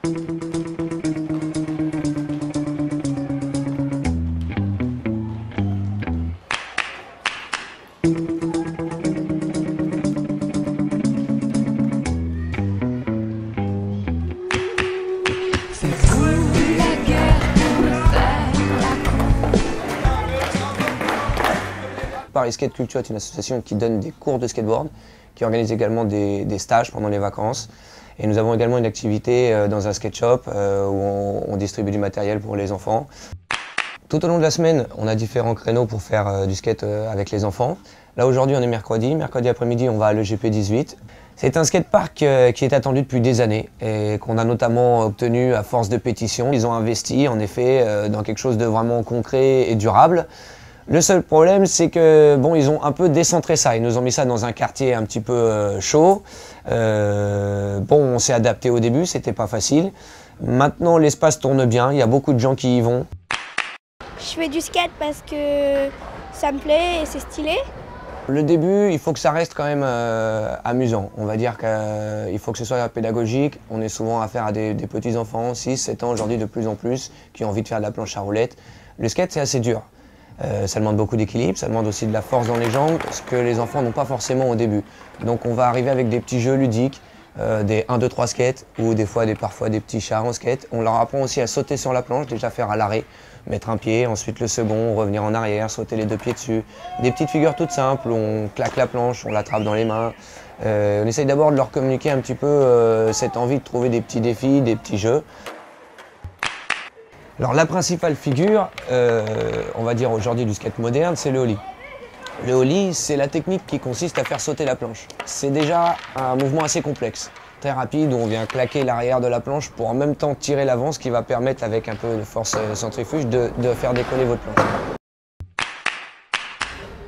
Paris Skate Culture est une association qui donne des cours de skateboard, qui organise également des stages pendant les vacances. Et nous avons également une activité dans un skate shop où on distribue du matériel pour les enfants. Tout au long de la semaine, on a différents créneaux pour faire du skate avec les enfants. Là aujourd'hui on est mercredi après-midi on va à l'EGP 18. C'est un skatepark qui est attendu depuis des années et qu'on a notamment obtenu à force de pétitions. Ils ont investi en effet dans quelque chose de vraiment concret et durable. Le seul problème, c'est que bon, ils ont un peu décentré ça. Ils nous ont mis ça dans un quartier un petit peu chaud. Bon, on s'est adapté au début, c'était pas facile. Maintenant, l'espace tourne bien. Il y a beaucoup de gens qui y vont. Je fais du skate parce que ça me plaît et c'est stylé. Le début, il faut que ça reste quand même amusant. On va dire qu'il faut que ce soit pédagogique. On est souvent affaire à des petits enfants, 6, 7 ans aujourd'hui de plus en plus, qui ont envie de faire de la planche à roulettes. Le skate, c'est assez dur. Ça demande beaucoup d'équilibre, ça demande aussi de la force dans les jambes, ce que les enfants n'ont pas forcément au début. Donc on va arriver avec des petits jeux ludiques, des 1, 2, 3 skates, ou parfois des petits chars en skate. On leur apprend aussi à sauter sur la planche, déjà faire à l'arrêt, mettre un pied, ensuite le second, revenir en arrière, sauter les 2 pieds dessus. Des petites figures toutes simples, où on claque la planche, on l'attrape dans les mains. On essaye d'abord de leur communiquer un petit peu cette envie de trouver des petits défis, des petits jeux. Alors la principale figure, on va dire aujourd'hui du skate moderne, c'est le ollie. Le ollie, c'est la technique qui consiste à faire sauter la planche. C'est déjà un mouvement assez complexe, très rapide, où on vient claquer l'arrière de la planche pour en même temps tirer l'avant, ce qui va permettre avec un peu de force centrifuge de faire décoller votre planche.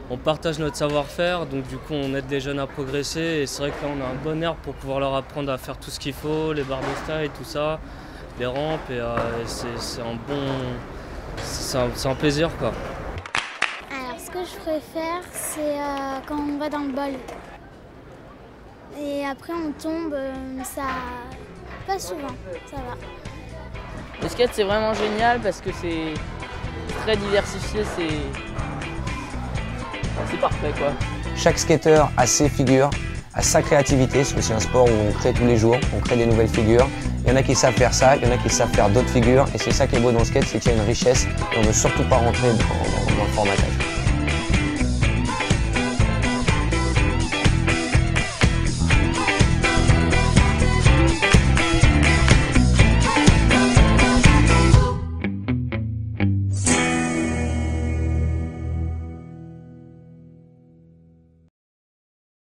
On partage notre savoir-faire, donc du coup on aide les jeunes à progresser et c'est vrai que là on a un bon air pour pouvoir leur apprendre à faire tout ce qu'il faut, les barres de style, tout ça. Les rampes et c'est un plaisir quoi. Alors ce que je préfère c'est quand on va dans le bol. Et après on tombe, ça pas souvent, ça va. Le skate c'est vraiment génial parce que c'est très diversifié, c'est parfait quoi. Chaque skateur a ses figures, a sa créativité, c'est aussi un sport où on crée tous les jours, on crée des nouvelles figures. Il y en a qui savent faire ça, il y en a qui savent faire d'autres figures et c'est ça qui est beau dans le skate, c'est qu'il y a une richesse et on ne veut surtout pas rentrer dans le formatage.